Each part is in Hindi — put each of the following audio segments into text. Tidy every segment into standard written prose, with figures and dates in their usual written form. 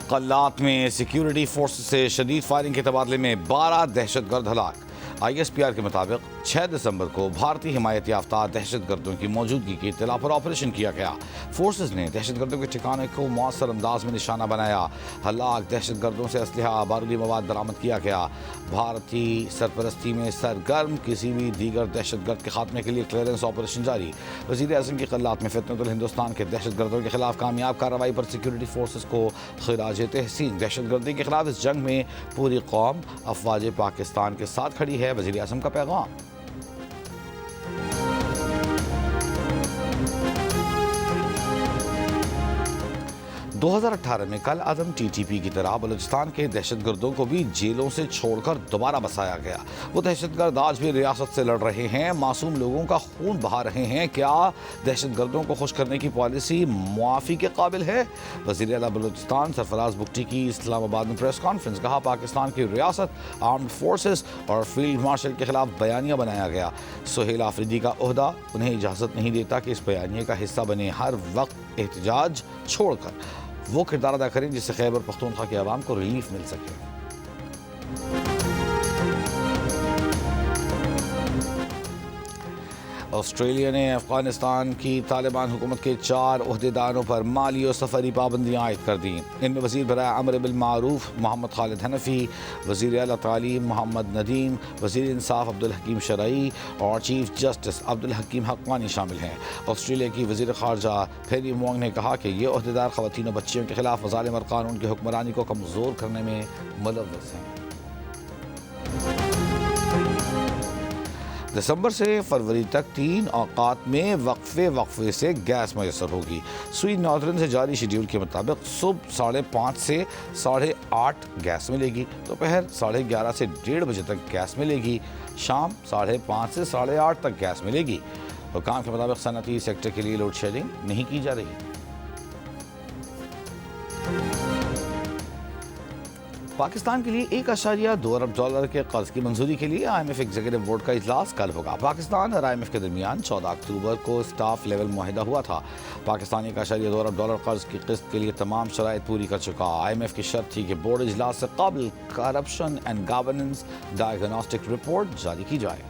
कल्लात में सिक्योरिटी फोर्स से शदीद फायरिंग के तबादले में 12 दहशतगर्द हलाक। ISPR के मुताबिक 6 दिसंबर को भारतीय हिमायत याफ्ता दहशतगर्दों की मौजूदगी की इत्तला पर ऑपरेशन किया गया। फोर्सेज ने दहशतगर्दों के ठिकाने को मौसर अंदाज में निशाना बनाया। हलाक दहशतगर्दों से असलहा बारूदी मवाद बरामद किया गया। भारतीय सरपरस्ती में सरगर्म किसी भी दीगर दहशतगर्द के खात्मे के लिए क्लियरेंस ऑपरेशन जारी। वज़ीर आज़म की कल्लात में फितनतुल हिंदुस्तान के दहशतगर्दों के खिलाफ कामयाब कार्रवाई पर सिक्योरिटी फोर्सेज को खिराज तहसीन। दहशतगर्दी के खिलाफ इस जंग में पूरी कौम अफवाज पाकिस्तान के साथ खड़ी है। वज़ीर आज़म का पैगाम। दो 2018 में कल अदम TTP की तरह बलूचिस्तान के दहशतगर्दों को भी जेलों से छोड़कर दोबारा बसाया गया। वो दहशतगर्द आज भी रियासत से लड़ रहे हैं, मासूम लोगों का खून बहा रहे हैं। क्या दहशतगर्दों को खुश करने की पॉलिसी मुआफ़ी के काबिल है? वज़ीर आला बलूचिस्तान सरफराज बुगटी की इस्लामाबाद में प्रेस कॉन्फ्रेंस। कहा, पाकिस्तान की रियासत, आर्म्ड फोर्सेस और फील्ड मार्शल के खिलाफ बयानिया बनाया गया। सुहेल आफरीदी का ओहदा उन्हें इजाज़त नहीं देता कि इस बयानिए का हिस्सा बने। हर वक्त एहतजाज छोड़कर वो किरदार अदा करें जिससे खैबर पख्तूनख्वा के अवाम को रिलीफ मिल सके। ऑस्ट्रेलिया ने अफगानिस्तान की तालिबान हुकूमत के 4 ओहदेदारों पर माली और सफरी पाबंदियाँ आयद कर दी। इनमें वज़ीर बराए अमर बिल मारूफ मोहम्मद खालिद हनफी, वज़ीर आला तालीम मोहम्मद नदीम, वज़ीर इंसाफ अब्दुल हकीम शरई और चीफ जस्टिस अब्दुल हकीम हक्कानी शामिल हैं। ऑस्ट्रेलिया की वज़ीर ख़ारजा पेनी वोंग ने कहा कि ये ओहदेदार ख़वातीन और बच्चियों के खिलाफ मज़ालिम और कानून की हुक्मरानी को कमज़ोर करने में मुलव्वस हैं। दिसंबर से फरवरी तक 3 औकात में वक्फे से गैस मैसर होगी। स्वीडन नॉर्दर्न से जारी शेड्यूल के मुताबिक सुबह 5:30 से 8:30 गैस मिलेगी, दोपहर 11:30 से 1:30 बजे तक गैस मिलेगी, शाम 5:30 से 8:30 तक गैस मिलेगी। हुकाम के मुताबिक सनअती सेक्टर के लिए लोड शेडिंग नहीं की जा रही। पाकिस्तान के लिए $1.2 अरब के कर्ज की मंजूरी के लिए IMF एग्जीक्यूटिव बोर्ड का इजलास कल होगा। पाकिस्तान और IMF के दरमियान 14 अक्टूबर को स्टाफ लेवल मुआहिदा हुआ था। पाकिस्तान $1.2 अरब कर्ज की किस्त के लिए तमाम शराइत पूरी कर चुका। IMF की शर्त थी कि बोर्ड इजलास से कबल corruption and governance diagnostic report जारी की जाए।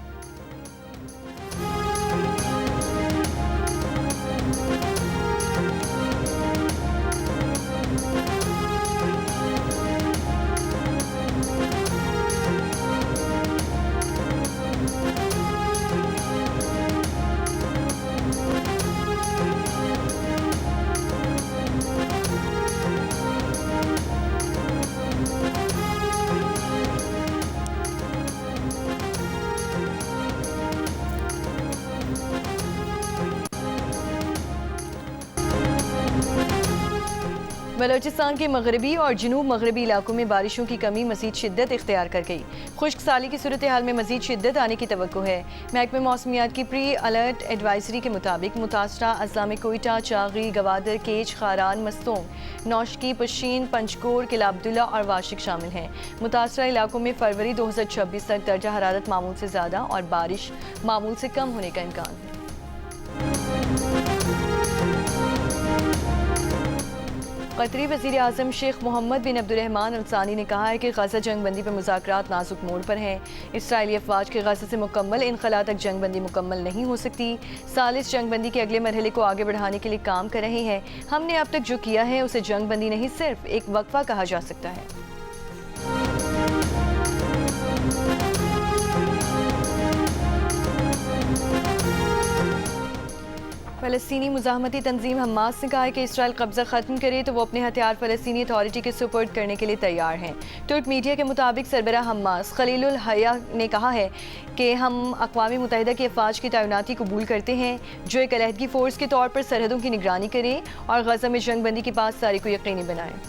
बलोचिस्तान के मगरबी और जनूब मगरबी इलाकों में बारिशों की कमी मज़ीद शिद्दत इख्तियार कर गई। खुश्क साली की सूरत हाल में मज़ीद शिद्दत आने की तवक्को है। महकमे मौसमियात की प्री अलर्ट एडवाइजरी के मुताबिक मुतासरा अजला में कोयटा, चागरी, गवादर, केच, खारान, मस्तोंग, नौशकी, पशीन, पंचकोर, किला अब्दुल्ला और वाशिक शामिल हैं। मुतासरा इलाकों में फरवरी 2026 तक दर्जा हरारत मामूल से ज़्यादा और बारिश मामूल से कम होने का इम्कान है। कतरी वज़ीर आज़म शेख मोहम्मद बिन अब्दुर्रहमान अल सानी ने कहा है कि गज़ा जंगबंदी पर मुज़ाकरात नाजुक मोड़ पर हैं। इसराइली अफवाज के गज़ा से मुकम्मल इनखला तक जंगबंदी मुकम्मल नहीं हो सकती। सालिस जंगबंदी के अगले मरहले को आगे बढ़ाने के लिए काम कर रहे हैं। हमने अब तक जो किया है उसे जंगबंदी नहीं, सिर्फ एक वक्फा कहा जा सकता है। फ़लस्तीनी मुज़ाहमती तंजीम हमास ने कहा है कि इसराइल कब्ज़ा ख़त्म करे तो वो अपने हथियार फ़लस्तीनी अथॉरिटी के सुपुर्द करने के लिए तैयार हैं। तुर्क मीडिया के मुताबिक सरबराह हमास खलीलुल हया ने कहा है कि हम अक़वाम मुत्तहिदा की अफ़वाज की तैनाती कबूल करते हैं जो एक अलहदगी फ़ोर्स के तौर पर सरहदों की निगरानी करें और गज़ा में जंगबंदी की पासदारी को यकीनी बनाएं।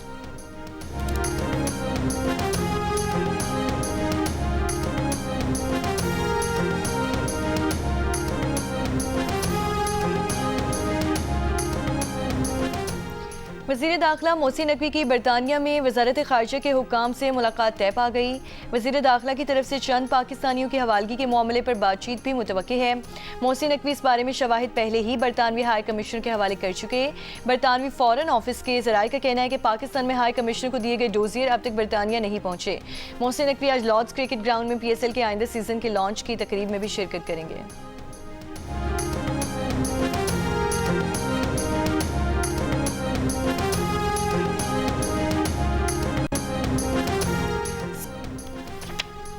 वज़ीर दाखिला मोहसिन नकवी की बरतानिया में वज़ारत ख़ारिजा के हुक्काम से मुलाकात तय पा गई। वज़ीर दाखिला की तरफ से चंद पाकिस्तानियों की हवालगी के मामले पर बातचीत भी मुतवक्की है। मोहसिन नकवी इस बारे में शवाहिद पहले ही बरतानवी हाई कमिश्नर के हवाले कर चुके। बरतानवी फॉरेन ऑफिस के ज़राए का कहना है कि पाकिस्तान में हाई कमिश्नर को दिए गए डोजियर अब तक बरतानिया नहीं पहुंचे। मोहसिन नकवी आज लॉर्ड्स क्रिकेट ग्राउंड में PSL के आइंदा सीजन के लॉन्च की तकरीब में भी शिरकत करेंगे।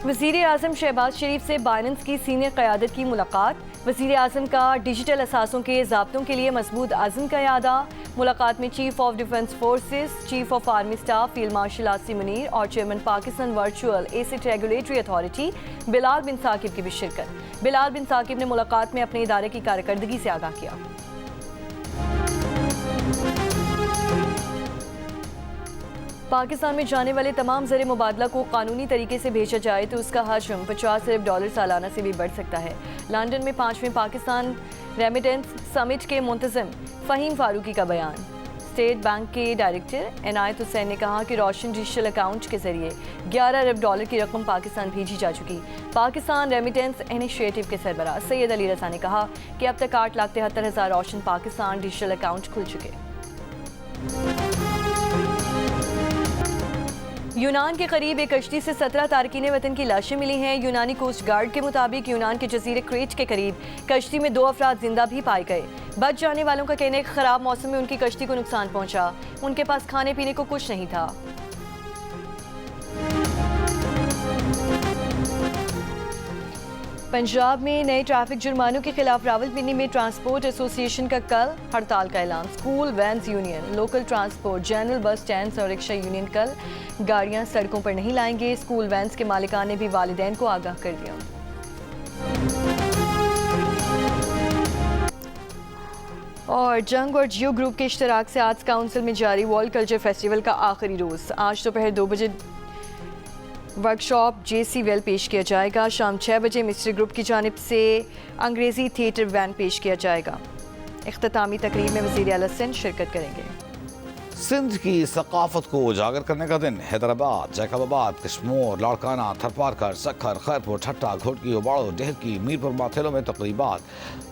वज़ीर आज़म शहबाज शरीफ से बाइडेंस की सीनियर क़यादत की मुलाकात। वज़ीर आज़म का डिजिटल असासों के ज़ाब्तों के लिए मजबूत आज़म का यादा। मुलाकात में chief of defence forces, chief of army staff field marshal Asim Munir और chairman Pakistan virtual asset regulatory authority Bilal bin Saqib की भी शिरकत। बिलाल बिन साकिब ने मुलाकात में अपने इदारे की कारकर्दगी से आगाह किया। पाकिस्तान में जाने वाले तमाम ज़र मुबादला को कानूनी तरीके से भेजा जाए तो उसका हजम $50 अरब सालाना से भी बढ़ सकता है। लंदन में 5वें पाकिस्तान रेमिटेंस समिट के मुंतज़िम फ़हीम फारूकी का बयान। स्टेट बैंक के डायरेक्टर इनायत हुसैन ने कहा कि रोशन डिजिटल अकाउंट के जरिए $11 अरब की रकम पाकिस्तान भेजी जा चुकी। पाकिस्तान रेमिटेंस इनिशिएटिव के सरबराह सैयद अली रज़ा ने कहा कि अब तक 8,73,000 रोशन पाकिस्तान डिजिटल अकाउंट खुल चुके। यूनान के करीब एक कश्ती से 17 तारकीन वतन की लाशें मिली हैं। यूनानी कोस्ट गार्ड के मुताबिक यूनान के जजीरे क्रेट के करीब कश्ती में 2 अफराद जिंदा भी पाए गए। बच जाने वालों का कहना है कि खराब मौसम में उनकी कश्ती को नुकसान पहुंचा। उनके पास खाने पीने को कुछ नहीं था। पंजाब में नए ट्रैफिक जुर्मानों के खिलाफ रावलपिंडी में ट्रांसपोर्ट एसोसिएशन का कल हड़ताल का ऐलान। School vans union, local transport, general bus stand और रिक्शा यूनियन कल गाड़ियां सड़कों पर नहीं लाएंगे। स्कूल वैन्स के मालिकान ने भी वालिदैन को आगाह कर दिया। और जंग और जियो ग्रुप के इश्तराक से आर्ट्स काउंसिल में जारी वर्ल्ड कल्चर फेस्टिवल का आखिरी रोज़। आज दोपहर 2 बजे वर्कशॉप JC वेल पेश किया जाएगा। शाम 6 बजे मिस्ट्री ग्रुप की जानिब से अंग्रेज़ी थिएटर वैन पेश किया जाएगा। इख्तितामी तकरीब में वज़ीर आला सिंध शिरकत करेंगे। सिंध की सकाफत को उजागर करने का दिन हैदराबाद, जैकबाबाद, कश्मीर, लाड़काना, थरपारकर, सखर, खैरपुर, ठट्टा, घोटकी, उबाड़ो, डेहकी, मीरपुर माथेलों में तकरीबात।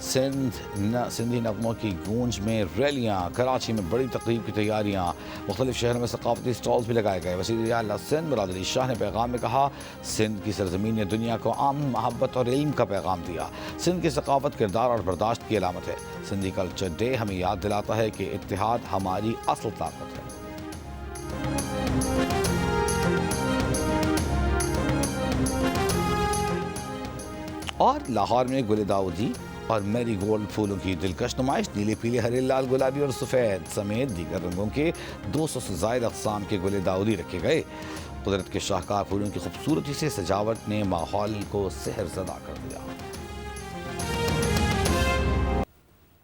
सिंधी नगमों की गूंज में रैलियाँ। कराची में बड़ी तकरीब की तैयारियाँ। मुख्तलिफ शहरों में सकाफती स्टॉल्स भी लगाए गए। वज़ीर आला सिंध मुराद अली शाह ने पैगाम में कहा, सिंध की सरजमीन ने दुनिया को अमन, मोहब्बत और इल्म का पैगाम दिया। सिंध की सकाफत, किरदार और बर्दाश्त की अलामत है। सिंधी कल्चर डे हमें याद दिलाता है कि इत्तेहाद हमारी असल ताकत है। और लाहौर में गुल दाऊदी और मैरी गोल्ड फूलों की दिलकश नुमाइश। नीले, पीले, हरे, लाल, गुलाबी और सफ़ेद समेत दीगर रंगों के 200 से ज़ायद अक़साम के गुल दाऊदी रखे गए। कुदरत के शाहकार फूलों की खूबसूरती से सजावट ने माहौल को सेहरज़दा कर दिया।